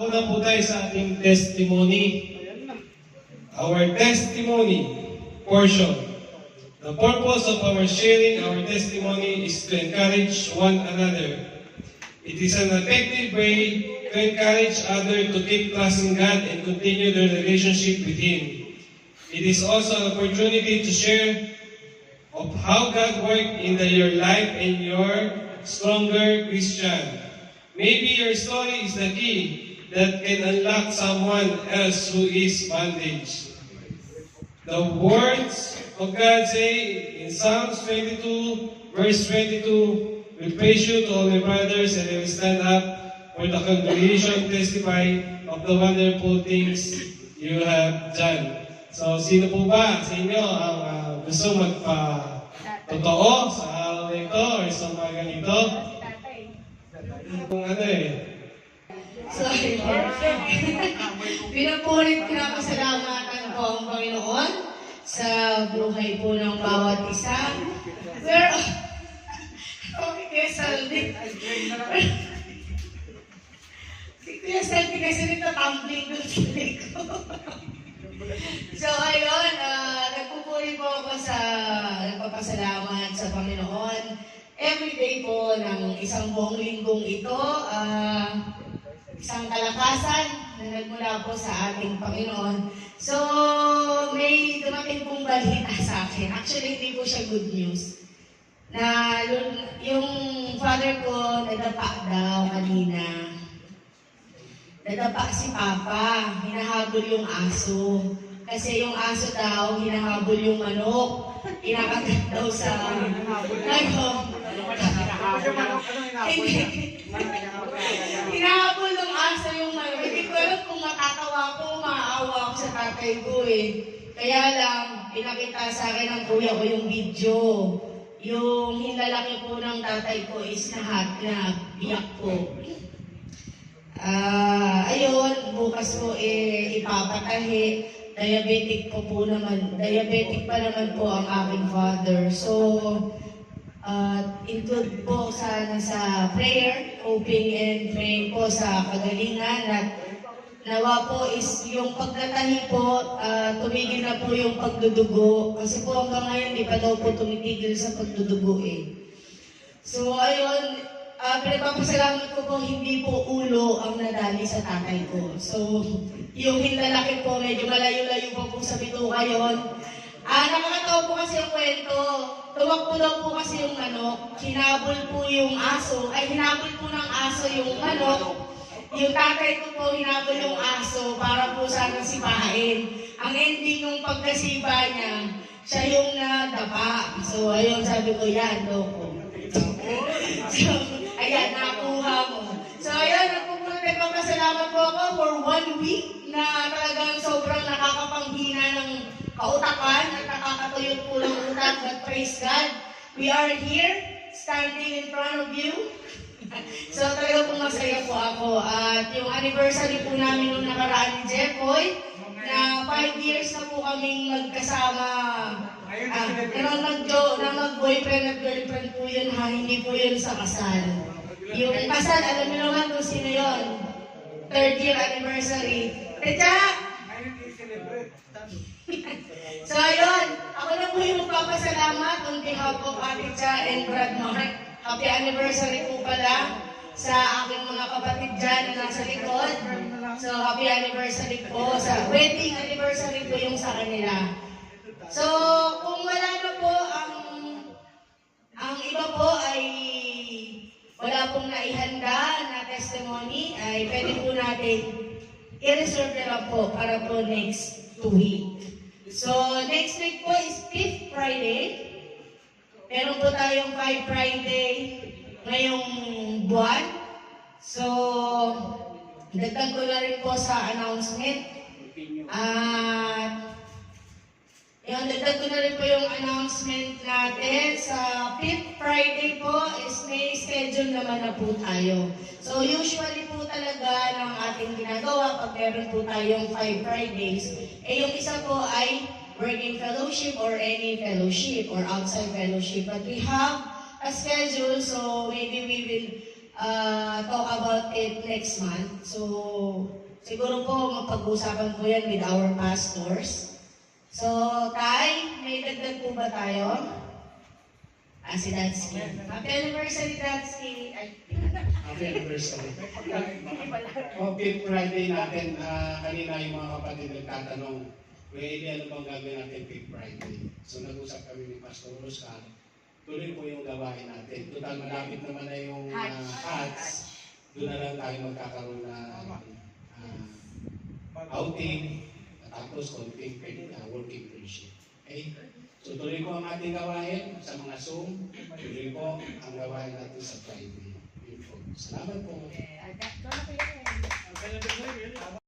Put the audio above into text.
Una po tayo sa ating testimony. Our testimony portion. The purpose of our sharing our testimony is to encourage one another. It is an effective way to encourage others to keep trusting God and continue their relationship with Him. It is also an opportunity to share of how God worked in your life and your stronger Christian. Maybe your story is the key that can unlock someone else who is bondage. The words of God say in Psalms 22, verse 22, we praise you to all my brothers and I will stand up for the congregation testify of the wonderful things you have done. So, sino po ba sa inyo ang gusto magpa-totoo sa araw na ito or sa umaga nito? Kung So, pinupulit pinapasalamatan ko ang Panginoon sa buhay po ng bawat isa. Pero, okay, Kuya Saldi. Si Kuya Saldi kasi nagtatumbling doon sa likod. So, ayun, nagpupuri po ako sa nagpapasalamat sa Panginoon. Everyday po ng isang buong linggong ito, isang kalakasan na nagmula po sa ating Panginoon. So, may dumating pong balita sa akin. Actually, hindi po siya good news. Na yung father ko, nadapa daw kanina. Nadapa si Papa, hinahabol yung aso. Kasi yung aso daw, hinahabol yung manok. Inakagat daw sa... Hinahabol ng aso yung manok. Hindi ko alam kung matatawa ko, maaawa ako sa tatay ko eh. Kaya lang, pinakita sa akin ng kuya ko yung video. Yung hinlalaki po ng tatay ko is biyak po. Ayun, bukas ko ipapatahi. Diabetic Diabetic pa naman po ang aking father. So, include po sana sa prayer, hoping and praying po sa kagalingan at nawa po is yung pagtatahi po, tumigil na po yung pagdudugo. Kasi po hanggang ngayon, di pa daw po tumitigil sa pagdudugo eh. So, ayun, pinagpapasalamat ko po, hindi po ulo ang nadali sa tatay ko. So, yung hinlalaki po, medyo malayo-layo pa po sa bituka yun. Nakakatawa po kasi yung kwento. Tumakbo daw po kasi yung manok. Hinabol po yung aso. Hinabol po ng aso yung manok. Yung tatay ko po, hinabol yung aso para po sana sipain. Ang ending ng pagkasipa niya, siya yung nadapa. So, ayun, sabi ko, yan, loko. So, ayan, nakuha mo. So, ayun, nagpapasalamat po ako for 1 week na talagang sobrang nakakapanghina ng kautakan at nakakatuyot po ng utak. But praise God, we are here, standing in front of you. So, talaga po masaya po ako. At yung anniversary po namin nung nakaraan ni Jeffoy, na 5 years na po kaming magkasama. Na mag-boyfriend at girlfriend po yun ha, hindi po yun sa kasal. Yung kasal, alam niyo naman kung sino yun. 3rd year anniversary. Techa! So ayun, ako na po yung magpapasalamat on behalf of Ate Cha and Brad Mark. Happy anniversary po pala sa aking mga kapatid dyan na nasa likod. So happy anniversary po, sa wedding anniversary po yung sa kanila. So kung wala na po, ang iba po ay wala pong naihanda na testimony, ay pwede po natin i-reserve na lang po para po next week. So, next week po is 5th Friday. Meron po tayong 5 Friday ngayong buwan. So, dagdag ko na rin po sa announcement. Yung dagdag ko na rin po yung announcement natin. Sa 5th Friday po is may schedule naman na po tayo. So usually po talaga ng ating ginagawa pag meron po tayong 5 Fridays, yung isa po ay working fellowship or any fellowship or outside fellowship. But we have a schedule, so maybe we will talk about it next month. So, siguro po mapag-usapan po yan with our pastors. So, Tay, may dagdag po ba tayo? Si Dansky. Happy anniversary, Dansky. Ay, Happy anniversary. Fifth Friday natin, kanina yung mga kapatid nagtatanong, Eli, ano bang gagawin natin Fifth Friday? So nag-usap kami ni Pastor Oscar, tuloy po yung gawain natin. Total malapit naman na yung hats. Doon na lang tayo magkakaroon na outing, tapos konting working friendship. Okay? So tuloy po ang ating gawain sa mga Zoom, tuloy po ang gawain natin sa Friday. Salamat po.